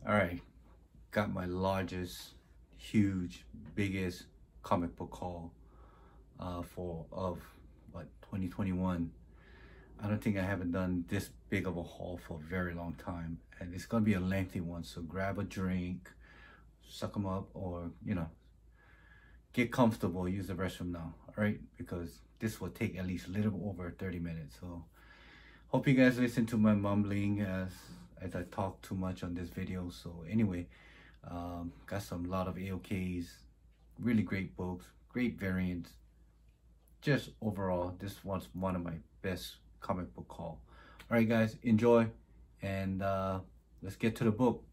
All right, got my largest, huge, biggest comic book haul of what 2021. I don't think I haven't done this big of a haul for a very long time, and it's gonna be a lengthy one. So grab a drink, suck them up, or get comfortable. Use the restroom now. All right, because this will take at least a little over 30 minutes. So hope you guys listen to my mumbling as I talk too much on this video. So anyway, got some lot of AOKs, really great books, great variants. Just overall, this was one of my best comic book haul. All right, guys, enjoy, and let's get to the book.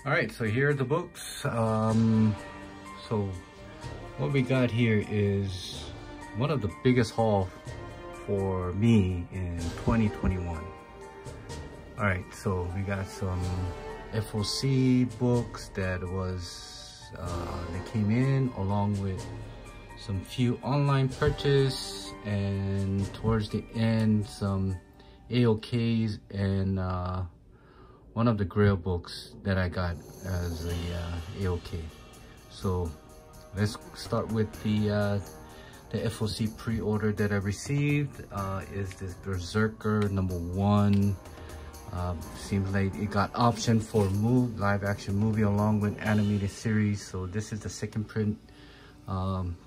All right, so here are the books. So what we got here is one of the biggest haul for me in 2021. All right, so we got some FOC books that came in, along with some few online purchase, and towards the end some AOKs and one of the Grail books that I got as a AOK. So let's start with the FOC pre-order that I received. Is this Berserker #1. Seems like it got option for live action movie along with animated series. So this is the second print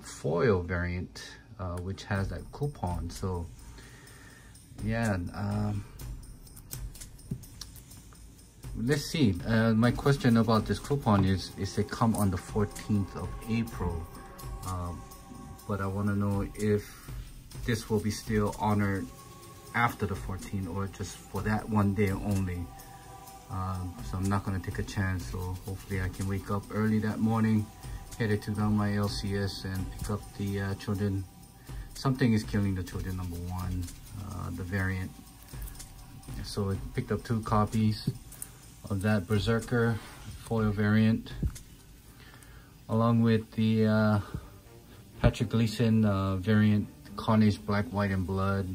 foil variant, which has that coupon. So yeah, let's see. My question about this coupon is it come on the 14th of April, but I want to know if this will be still honored after the 14th or just for that one day only. So I'm not going to take a chance. So hopefully I can wake up early that morning, headed to down my LCS and pick up the children. Something is killing the children #1, the variant. So I picked up 2 copies of that Berserker foil variant, along with the Patrick Gleason variant, Carnage Black, White, and Blood.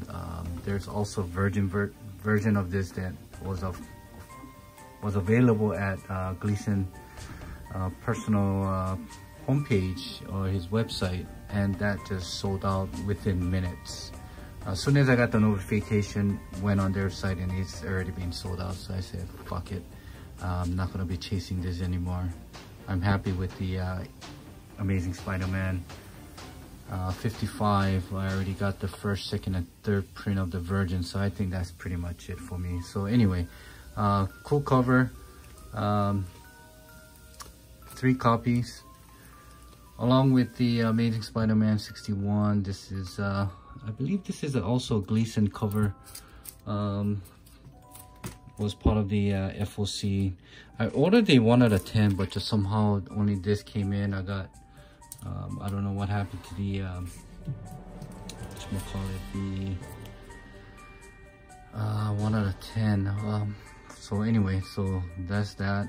There's also version of this that was available at Gleason personal homepage or his website, and that just sold out within minutes. As soon as I got the notification, went on their site and it's already been sold out. So I said, fuck it. I'm not gonna be chasing this anymore. I'm happy with the Amazing Spider-Man 55. I already got the first, second, and third print of the Virgin, so I think that's pretty much it for me. So anyway, cool cover, 3 copies, along with the Amazing Spider-Man 61. This is, I believe this is also a Gleason cover. Was part of the FOC. I ordered the 1 out of 10, but just somehow only this came in. I got I don't know what happened to the the 1 out of 10. So anyway, so that's that.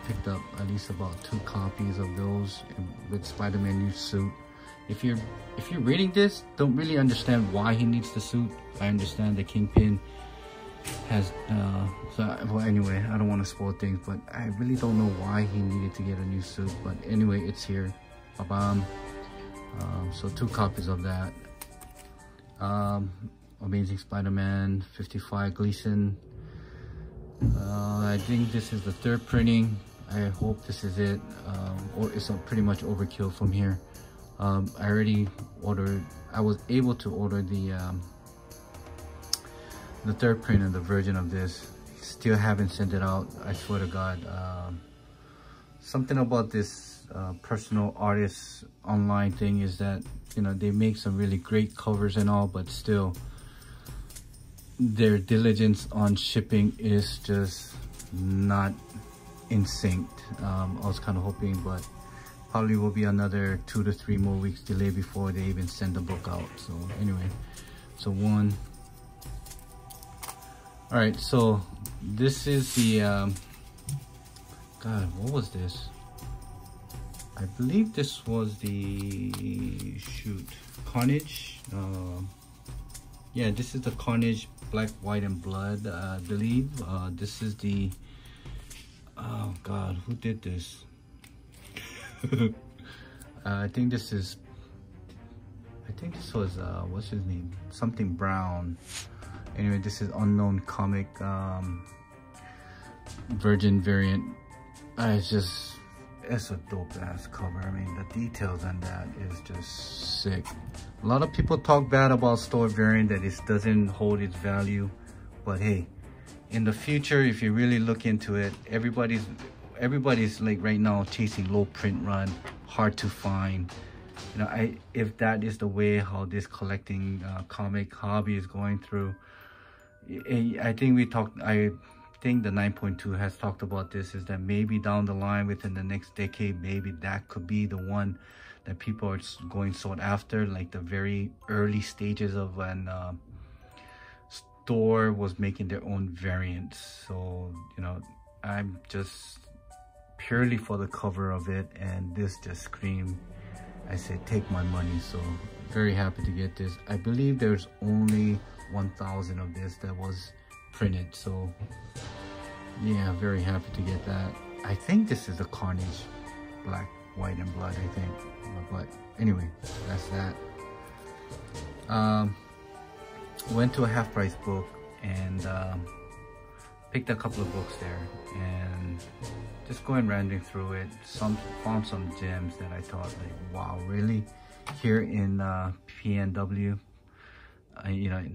Picked up at least about 2 copies of those with Spider-Man new suit. If you're reading this, don't really understand why he needs the suit. I understand the Kingpin has well, anyway, I don't want to spoil things, but I really don't know why he needed to get a new suit. But anyway, it's here. Ba-bam. So 2 copies of that. Amazing Spider-Man 55 Gleason. I think this is the 3rd printing. I hope this is it, or it's pretty much overkill from here. I already ordered, I was able to order the 3rd print of the version of this. Still haven't sent it out. I swear to God. Something about this personal artist online thing is that, you know, they make some really great covers and all, but still their diligence on shipping is just not in sync. I was kind of hoping, but probably will be another 2 to 3 more weeks delay before they even send the book out. So anyway, so one. All right, so this is the God, what was this? I believe this was the Carnage. Yeah, this is the Carnage Black, White, and Blood. I believe this is the, oh God, who did this? I think this was what's his name? Something Brown. Anyway, this is Unknown Comic Virgin variant. It's a dope ass cover. I mean, the details on that is just sick. A lot of people talk bad about store variant, that it doesn't hold its value, but hey, in the future, if you really look into it, everybody's like right now chasing low print run, hard to find. You know, if that is the way how this collecting comic hobby is going through, I think the 9.2 has talked about this, is that maybe down the line within the next decade, maybe that could be the one that people are going sought after, like the very early stages of when store was making their own variants. So, you know, I'm just purely for the cover of it, and this just screamed, I said, take my money. So very happy to get this. I believe there's only 1,000 of this that was printed, so yeah, very happy to get that. I think this is a Carnage Black, White, and Blood, I think, but anyway, that's that. Went to a half price book and picked a couple of books there, and just going random through it, found some gems that I thought, like, wow, really? Here in PNW, you know,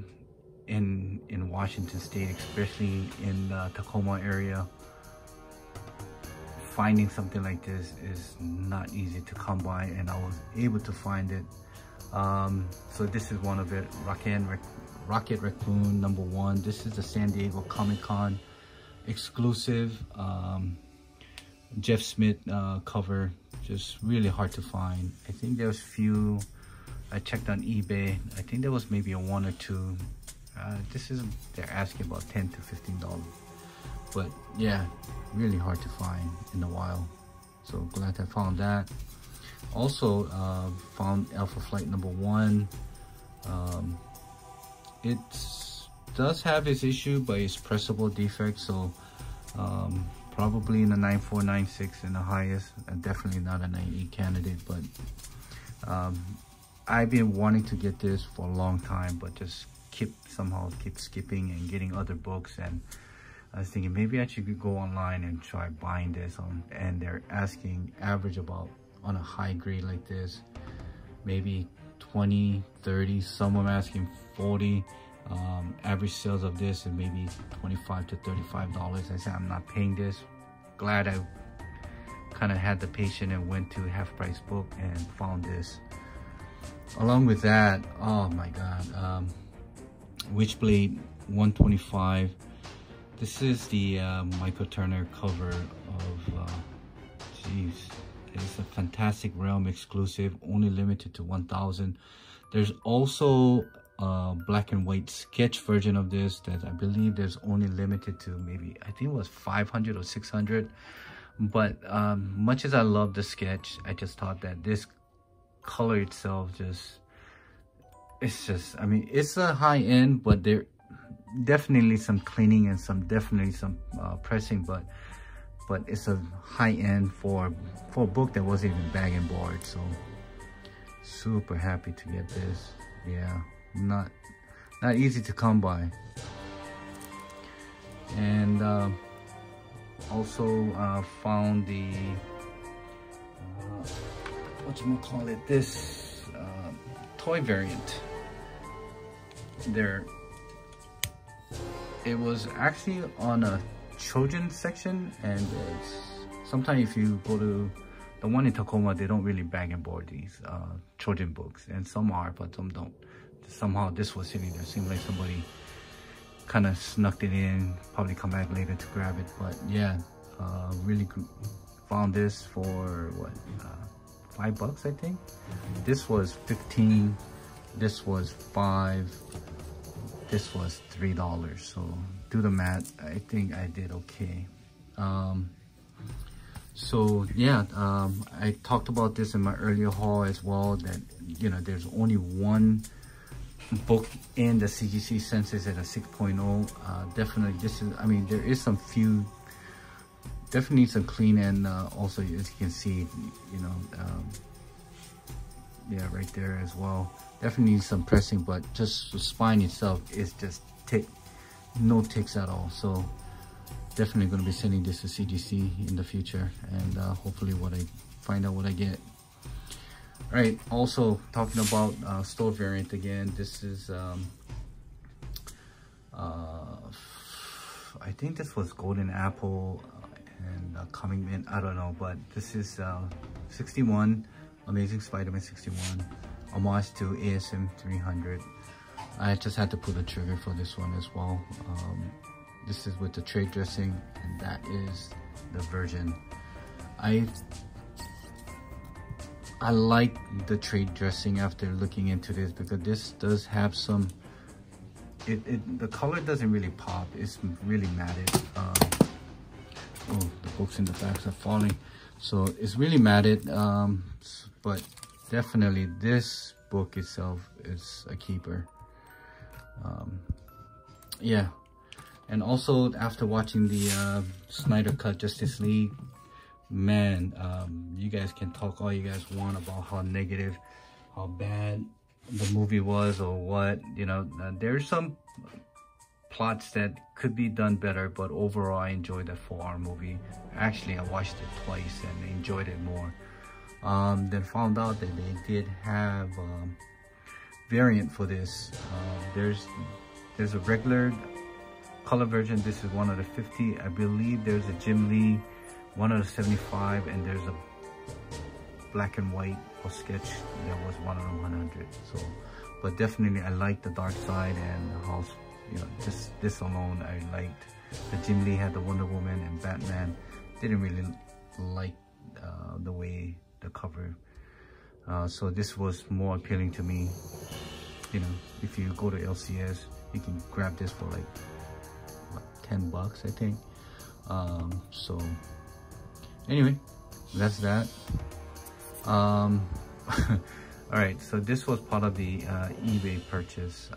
in Washington State, especially in the Tacoma area, finding something like this is not easy to come by, and I was able to find it. So this is one of it, Rocket Raccoon #1. This is the San Diego Comic-Con exclusive Jeff Smith cover. Just really hard to find. I think there's few. I checked on eBay. I think there was maybe a 1 or 2. They're asking about $10 to $15, but yeah, really hard to find in a while. So glad I found that. Also found Alpha Flight #1. It does have its issue, but it's pressable defect, so probably in the 94, 96 in the highest, and definitely not a 98 candidate. But I've been wanting to get this for a long time, but just somehow keep skipping and getting other books. And I was thinking maybe I should go online and try buying this and they're asking average about, on a high grade like this, maybe 20, 30, some of them asking 40. Average sales of this is maybe $25 to $35. I said, I'm not paying this. Glad I kind of had the patience and went to half price book and found this. Along with that, oh my God, Witchblade 125. This is the Michael Turner cover of, geez, it's a Fantastic Realm exclusive, only limited to 1,000. There's also a black and white sketch version of this that I believe there's only limited to maybe, I think it was 500 or 600. But much as I love the sketch, I just thought that this color itself I mean, it's a high end, but there definitely some cleaning and definitely some pressing, but it's a high end for a book that wasn't even bag and board. So super happy to get this. Yeah, not easy to come by. And also found the whatchamacallit, this toy variant there. It was actually on a children's section, and sometimes if you go to the one in Tacoma, they don't really bag and board these children books, and some are, but some don't. Somehow this was sitting there, seemed like somebody kind of snuck it in, probably come back later to grab it. But yeah, really found this for what, $5 I think. This was 15, this was $5, this was $3. So do the math, I think I did okay. So yeah, I talked about this in my earlier haul as well, that you know, there's only one book in the CGC census at a 6.0. Definitely this is, I mean, there is some few, definitely some clean, and also as you can see, you know, yeah, right there as well, definitely needs some pressing, but just the spine itself is just no ticks at all. So definitely going to be sending this to CGC in the future, and hopefully find out what I get. All right, also talking about store variant again, this is I think this was Golden Apple and Coming Mint, I don't know, but this is 61, Amazing Spider-Man 61, homage to ASM 300. I just had to pull the trigger for this one as well. This is with the trade dressing, and that is the version. I like the trade dressing after looking into this, because this does have some, the color doesn't really pop, it's really matted. Oh, the books in the backs are falling. So it's really matted, but definitely this book itself is a keeper. Yeah. And also, after watching the Snyder Cut Justice League, man, you guys can talk all you guys want about how negative, how bad the movie was or what, you know. There's some plots that could be done better, but overall I enjoyed that 4-hour movie. Actually, I watched it twice and enjoyed it more. Then found out that they did have variant for this. There's a regular color version. This is one of the 50. I believe there's a Jim Lee, one of the 75, and there's a black and white or sketch that was one of the 100. So, but definitely I like the dark side, and how, you know, just this alone I liked. The Jim Lee had the Wonder Woman and Batman. Didn't really like the way the cover. So this was more appealing to me. You know, if you go to LCS, you can grab this for like $10, I think. So anyway, that's that. All right, so this was part of the eBay purchase.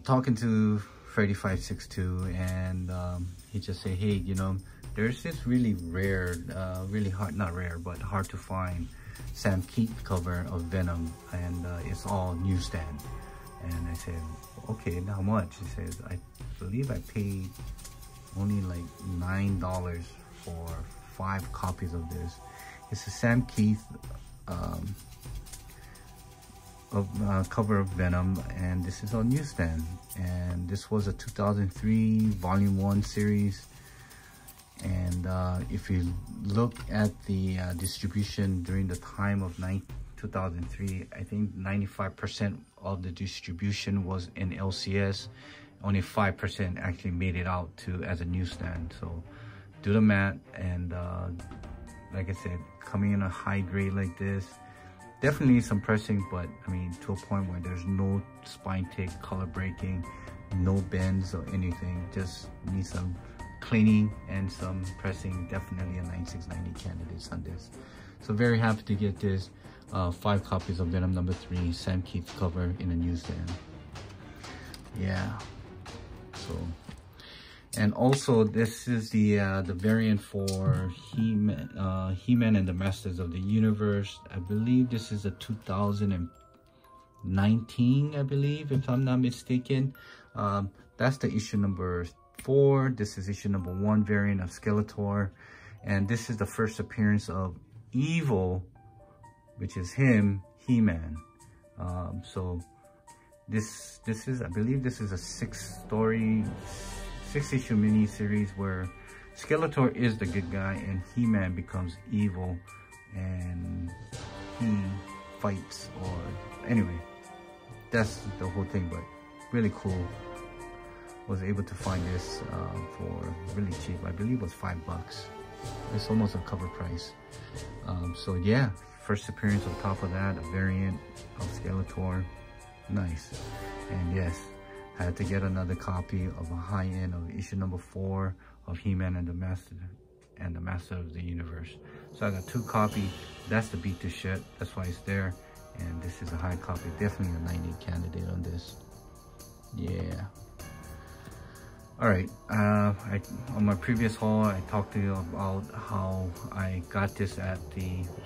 Talking to Freddy562, and he just said, hey, you know, there's this really rare, really hard, not rare, but hard to find Sam Keith cover of Venom, and it's all newsstand. And I said, okay, how much? He says, I believe I paid only like $9 for 5 copies of this. It's a Sam Keith cover of Venom, and this is on newsstand. And this was a 2003 volume 1 series. And if you look at the distribution during the time of 2003, I think 95% of the distribution was in LCS. Only 5% actually made it out to as a newsstand. So do the math, and like I said, coming in a high grade like this, definitely some pressing, but I mean, to a point where there's no spine tick, color breaking, no bends or anything. Just need some cleaning and some pressing. Definitely a 9690 candidates on this. So very happy to get this. 5 copies of Venom #3 Sam Keith cover in a newsstand. Yeah. So, and also this is the variant for He-Man and the Masters of the Universe. I believe this is a 2019, I believe, if I'm not mistaken. That's the issue number 4. This is issue number 1 variant of Skeletor, and this is the first appearance of Evil, which is him, He-Man. So this is, I believe this is a 6-issue mini series where Skeletor is the good guy and He-Man becomes evil, and he fights, or anyway, that's the whole thing. But really cool. Was able to find this for really cheap. I believe it was $5. It's almost a cover price. So yeah, first appearance on top of that, a variant of Skeletor. Nice. And yes, I had to get another copy of a high-end of issue number 4 of He-Man and the Master of the Universe. So I got 2 copies. That's the beat to shit. That's why it's there. And this is a high copy. Definitely a 98 candidate on this. Yeah. Alright, on my previous haul, I talked to you about how I got this at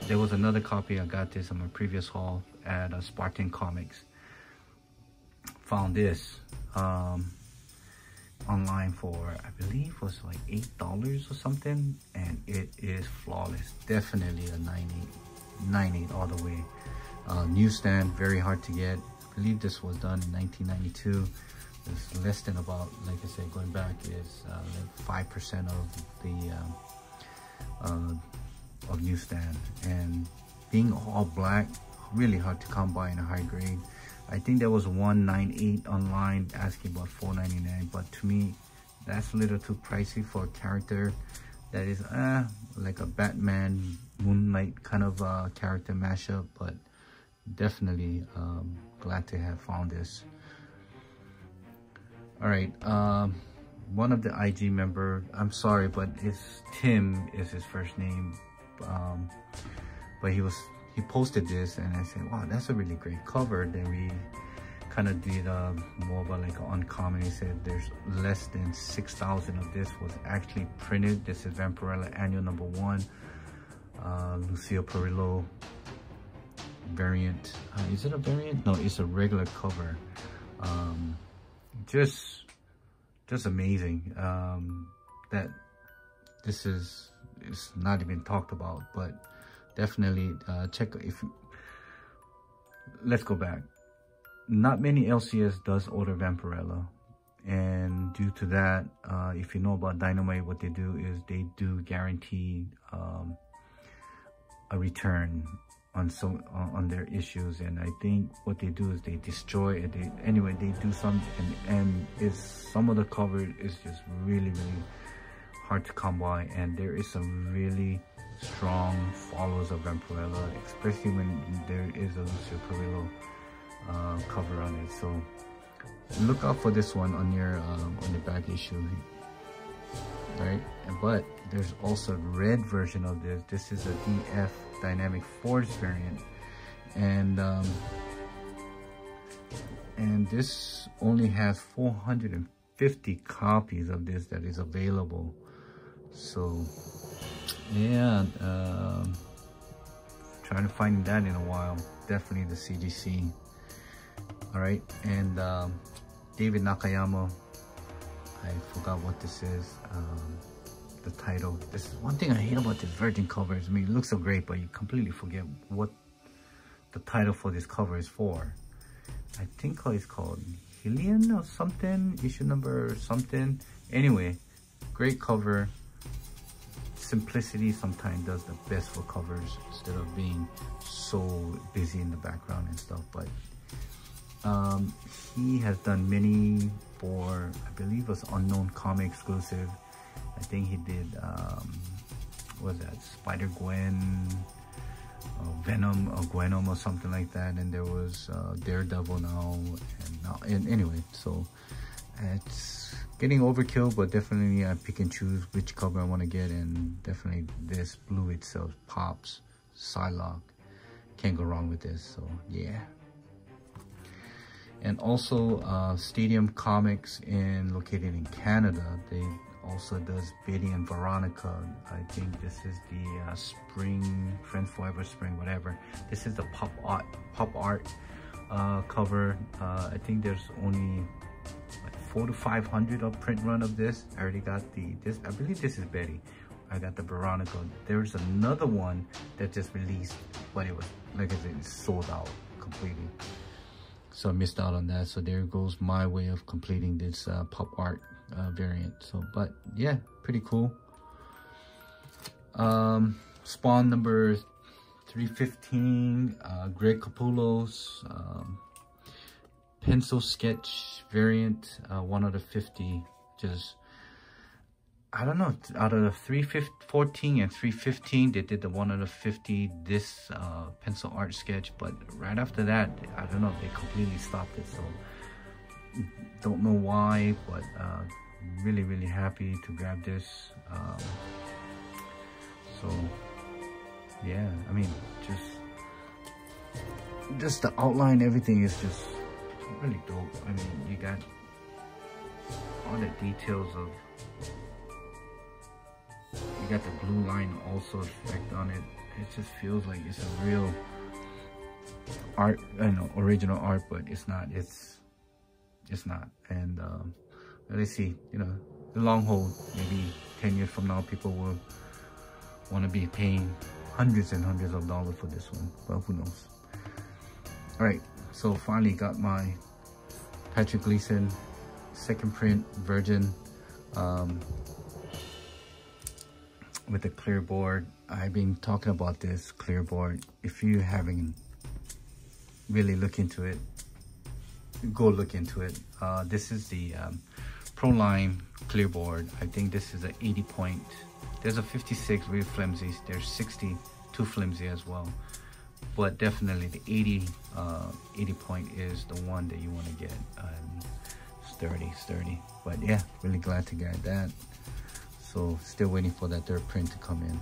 there was another copy. I got this on my previous haul at Spartan Comics. Found this online for, I believe it was like $8 or something, and it is flawless. Definitely a 98 all the way. Newsstand, very hard to get. I believe this was done in 1992. It's less than about, like I said, going back is like 5% of the newsstand. And being all black, really hard to come by in a high grade. I think there was $198 online asking about $4.99, but to me that's a little too pricey for a character that is like a Batman Moonlight kind of character mashup. But definitely glad to have found this. All right, one of the IG member, I'm sorry, but it's Tim is his first name, but he posted this, and I said, wow, that's a really great cover. Then we kind of did more about like an uncommon. He said there's less than 6,000 of this was actually printed. This is Vampirella Annual number 1, Lucio Perillo variant. Is it a variant? No, it's a regular cover. Just amazing that this is not even talked about, but definitely check. Let's go back. Not many LCS does order Vampirella, and due to that, if you know about Dynamite, what they do is they do guarantee a return on their issues. And I think what they do is they destroy it. Anyway, they do some, and some of the cover is just really hard to come by, and there is some really strong followers of Vampirella, especially when there is a Lucio Perillo cover on it. So look out for this one on your back issue, right? But there's also a red version of this. This is a DF Dynamic Force variant, and this only has 450 copies of this that is available. So yeah, trying to find that in a while. Definitely the CGC. All right, and David Nakayama, I forgot what this is. The title. This is one thing I hate about this Virgin covers. I mean, it looks so great, but you completely forget what the title for this cover is for. I think it's called Hillian or something, issue number something. Anyway, great cover. Simplicity sometimes does the best for covers instead of being so busy in the background and stuff. But he has done many for, I believe it was Unknown Comic exclusive. I think he did, what was that, Spider-Gwen, Venom or Gwenom or something like that. And there was Daredevil and anyway, so it's getting overkill, but definitely I pick and choose which cover I want to get. And definitely this blue itself pops. Psylocke, can't go wrong with this. So yeah. And also Stadium Comics located in Canada, they also does Biddy and Veronica. I think this is the spring, Friends Forever Spring, whatever. This is the pop art cover. I think there's only like 400 to 500 of print run of this. I already got this. I believe this is Betty. I got the Veronica. There's another one that just released, but it was, like I said, it's sold out completely. So I missed out on that. So there goes my way of completing this pop art variant. So, but yeah, pretty cool. Spawn number 315, Greg Capullo's pencil sketch variant, 1 out of 50. Just, I don't know, out of the 314 and 315, they did the 1 out of 50 this pencil art sketch. But right after that, I don't know, they completely stopped it. So don't know why, but really happy to grab this. So yeah, I mean, just the outline, everything is just really dope. I mean, you got all the details of, you got the blue line also effect on it. It just feels like it's a real art, I know, original art, but it's not. It's not. And let's see, you know, the long haul, maybe 10 years from now, people will want to be paying hundreds and hundreds of dollars for this one, but who knows. All right, so finally got my Patrick Gleason second print Virgin with the clear board. I've been talking about this clear board. If you haven't really looked into it, go look into it. This is the Proline clear board. I think this is an 80 point. There's a 56 really flimsy. There's 60 too flimsy as well. But definitely the 80 point is the one that you want to get. Sturdy. But yeah, really glad to get that. So still waiting for that third print to come in.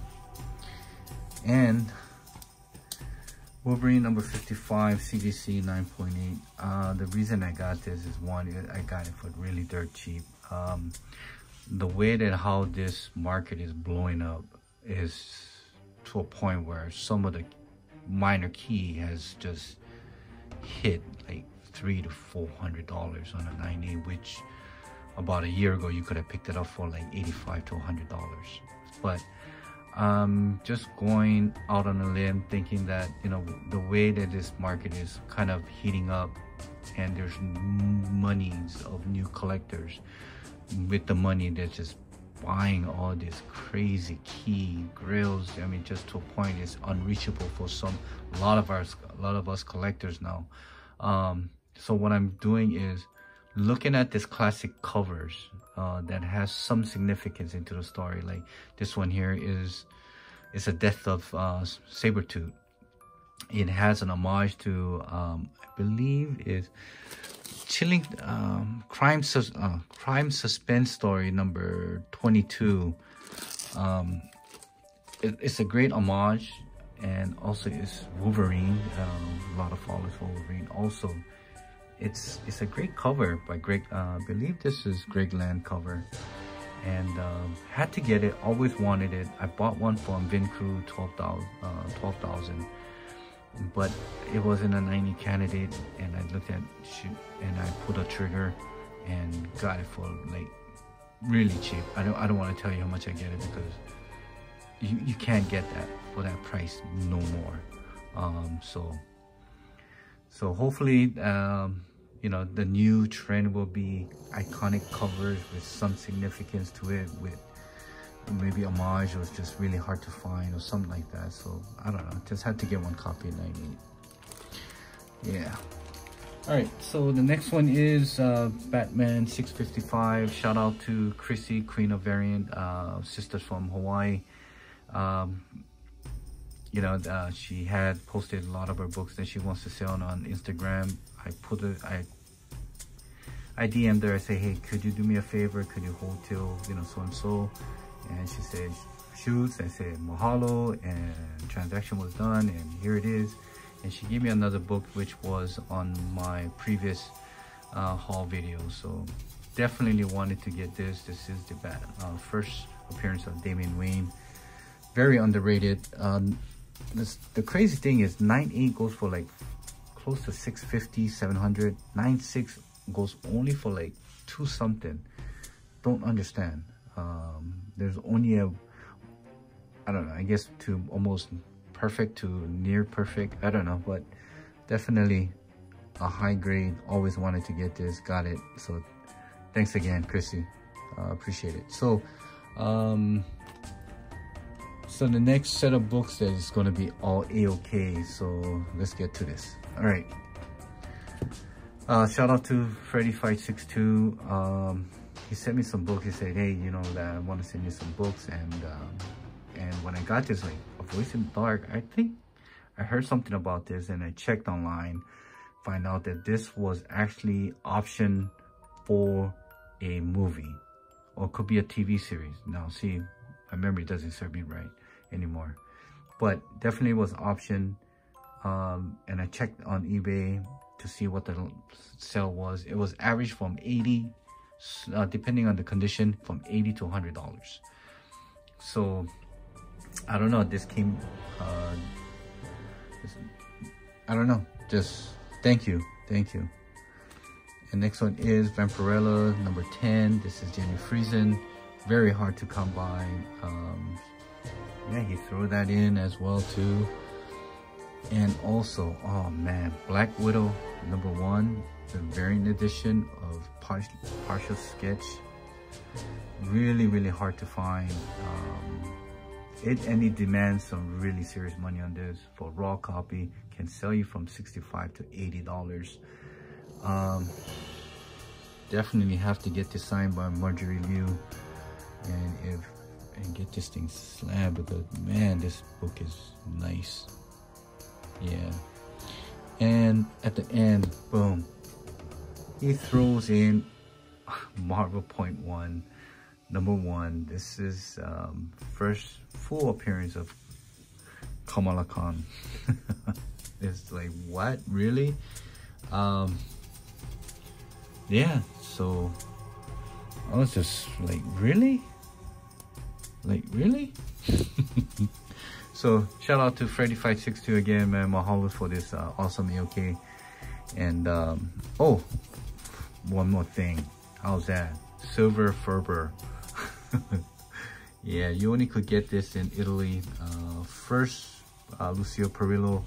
And Wolverine number 55 CGC 9.8. The reason I got this is, one, I got it for really dirt cheap. The way that how this market is blowing up is to a point where some of the minor key has just hit like $300 to $400 on a 9.8, which about a year ago you could have picked it up for like $85 to $100. But just going out on a limb, thinking that, you know, the way that this market is kind of heating up, and there's monies of new collectors with the money that's just buying all this crazy key grills. I mean, just to a point, it's unreachable for a lot of us collectors now. So what I'm doing is looking at this classic covers that has some significance into the story. Like this one here is a Death of Sabretooth. It has an homage to I believe is Chilling crime suspense story number 22. It's a great homage, and also it's Wolverine. A lot of followers for Wolverine. Also, it's a great cover by Greg. I believe this is Greg Land cover, and had to get it. Always wanted it. I bought one from Vin Crew, 12,000. But it wasn't a 90 candidate, and I looked at and I pulled a trigger and got it for like really cheap. I don't want to tell you how much I get it, because you can't get that for that price no more. So hopefully you know, the new trend will be iconic covers with some significance to it, with maybe homage was just really hard to find or something like that. So I don't know, just had to get one copy of 98. Yeah. All right, so the next one is Batman 655. Shout out to Chrissy, Queen of Variant, sisters from Hawaii. You know, she had posted a lot of her books that she wants to sell on Instagram. I DM'd her. I say, hey, could you do me a favor? Could you hold till, you know, so and so? And she said, shoots. I said, mahalo, and transaction was done, and here it is. And she gave me another book, which was on my previous haul video. So definitely wanted to get this. This is the first appearance of Damian Wayne. Very underrated. The crazy thing is 9.8 goes for like close to 650, 700. 9.6 goes only for like 2 something. Don't understand. There's only I don't know, I guess to almost perfect to near perfect, I don't know, but definitely a high grade. Always wanted to get this, got it. So thanks again, Chrissy. Appreciate it. So so the next set of books that is going to be all AOK. So let's get to this. All right, Shout out to Freddy562. He sent me some books. He said, hey, you know, that I want to send you some books. And when I got this, like, A Voice in the Dark, I think I heard something about this, and I checked online, find out that this was actually option for a movie, or it could be a TV series. Now, see, my memory doesn't serve me right anymore, but definitely was option. And I checked on eBay to see what the sale was. It was average from 80, depending on the condition, from $80 to $100. So I don't know, this came, I don't know, just thank you. And next one is Vampirella number 10. This is Jenny Friesen, very hard to come by. Yeah, he threw that in as well too. And also, oh man, Black Widow number 1, the variant edition of partial sketch. Really hard to find. It demands some really serious money on this. For raw copy, can sell you from $65 to $80. Definitely have to get this signed by Marjorie Liu, and get this thing slammed, because man, this book is nice. Yeah. And at the end, boom, he throws in Marvel Point 1 number 1. This is first full appearance of Kamala Khan. It's like, what, really? Yeah, so I was just like, really? Like, really? So shout out to Freddy562 again, man. Mahalo for this awesome AOK. And oh, one more thing. How's that? Silver Ferber. Yeah, you only could get this in Italy. First Lucio Perillo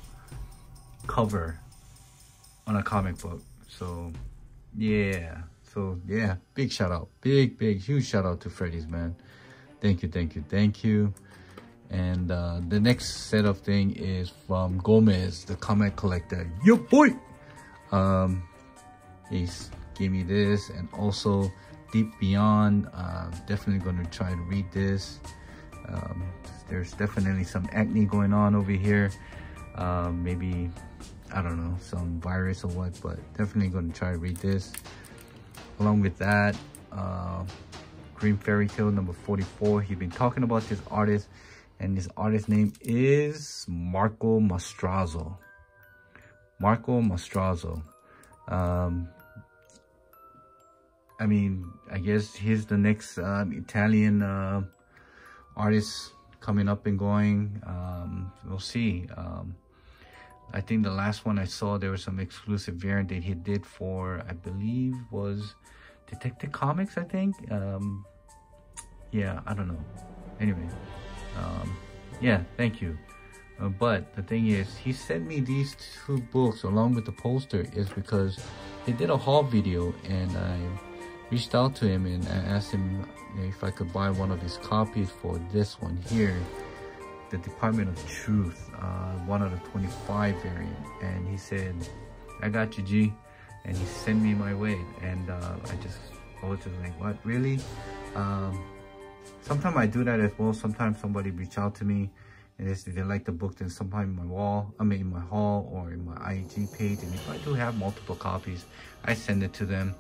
cover on a comic book. So yeah, big shout out, big huge shout out to Freddy's, man. Thank you. And the next set of thing is from Gomez, the comic collector. Yo boy! He's gave me this, and also Deep Beyond. Definitely gonna try to read this. There's definitely some acne going on over here. Maybe, I don't know, some virus or what, but definitely gonna try to read this. Along with that, Green Fairy Tale number 44. He's been talking about this artist, and this artist's name is Marco Mastrazzo. I mean, I guess he's the next Italian artist coming up and going. We'll see. I think the last one I saw, there was some exclusive variant that he did for, I believe, was Detective Comics, I think. Yeah, I don't know. Anyway, yeah, thank you. But the thing is, he sent me these 2 books along with the poster is because he did a haul video, and I reached out to him and I asked him if I could buy one of his copies for this one here, the Department of Truth, one of the 25 variant. And he said, I got you, G. And he sent me my way. And I was just like, what, really? Sometimes I do that as well. Sometimes somebody reach out to me and they like the book, then sometimes in my wall, in my hall or in my IG page. And if I do have multiple copies, I send it to them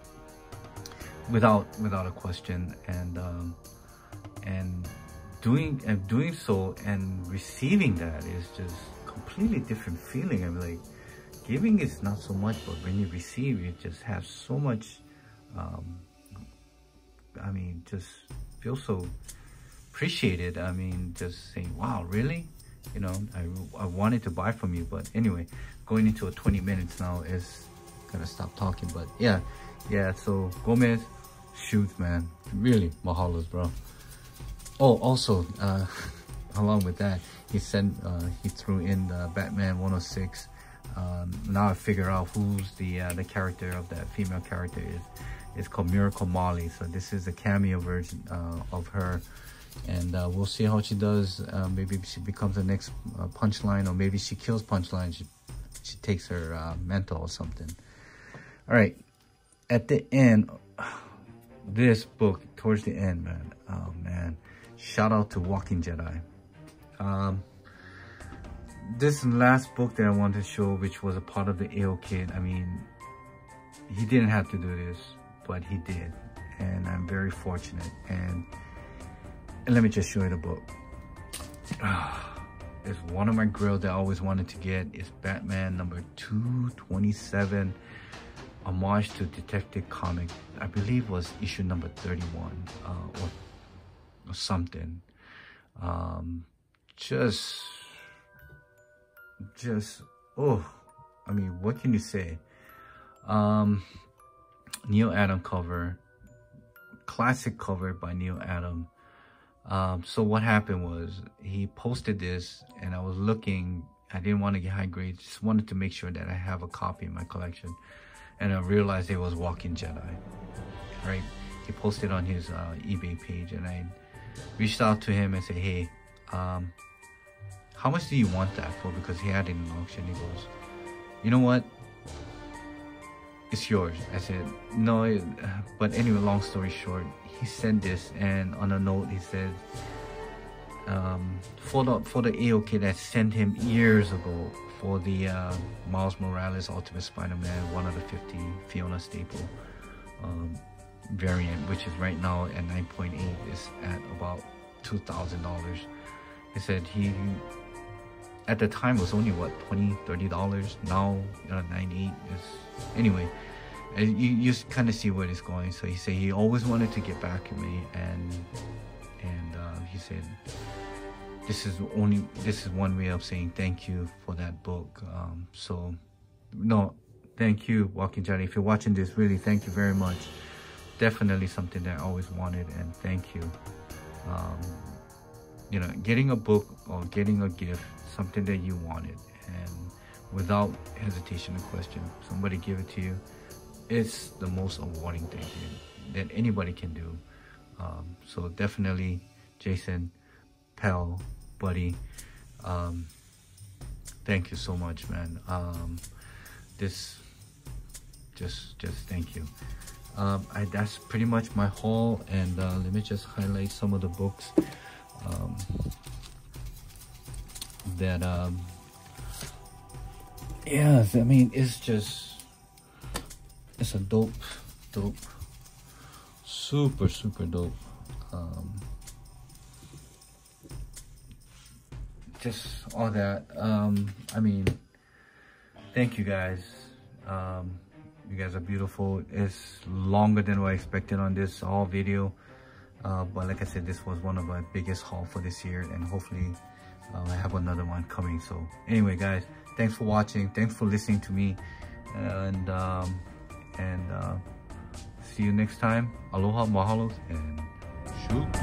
without a question. And doing so and receiving that is just completely different feeling. I'm like, giving is not so much, but when you receive, you just have so much. I mean, just feel so appreciated. I mean, just saying, wow, really? You know, I wanted to buy from you, but anyway, going into a 20 minutes now is gonna stop talking. But yeah. So Gomez, shoot, man, really, mahalos, bro. Oh, also, along with that, he threw in the Batman 106. Now I figure out who's the character of that female character is. It's called Miracle Molly. So this is a cameo version of her, and we'll see how she does. Maybe she becomes the next Punchline, or maybe she kills Punchline. She takes her mantle or something. All right, at the end, this book, towards the end, man, oh man, shout out to Walking Jedi. This last book that I wanted to show, which was a part of the AOK, I mean, he didn't have to do this, but he did, and I'm very fortunate. And let me just show you the book. It's one of my grails that I always wanted to get. It's Batman number 227, homage to Detective Comic. I believe was issue number 31 or something. Just oh, I mean, what can you say? Neil Adam cover, classic cover by Neil Adam. So what happened was he posted this, and I was looking. I didn't want to get high grades, just wanted to make sure that I have a copy in my collection, and I realized it was Walking Jedi. Right? He posted on his eBay page, and I reached out to him and said, hey, how much do you want that for? Because he had it in auction. He goes, you know what? It's yours. I said, no, but anyway, long story short, he sent this, and on a note, he said, for the AOK that sent him years ago for the Miles Morales Ultimate Spider-Man 1 out of 50 Fiona Staple variant, which is right now at 9.8, is at about $2,000. He said he at the time was only what, $20-$30. Now, you know, 9.8 is, anyway, you kind of see where it's going. So he said he always wanted to get back at me, and he said this is one way of saying thank you for that book. So no, thank you, Walking Jedi. If you're watching this, really thank you very much. Definitely something that I always wanted, and thank you. You know, getting a book or getting a gift, something that you wanted, and without hesitation or question, somebody give it to you. It's the most rewarding thing that anybody can do. So definitely, Jason, pal, buddy, thank you so much, man. Just thank you. That's pretty much my haul, and let me just highlight some of the books that yeah, I mean, it's a dope, super dope, just all that. I mean, thank you guys. You guys are beautiful. It's longer than what I expected on this all video, but like I said, this was one of my biggest haul for this year, and hopefully I have another one coming. So anyway, guys, thanks for watching, thanks for listening to me, and see you next time. Aloha Mahalo, and shoot.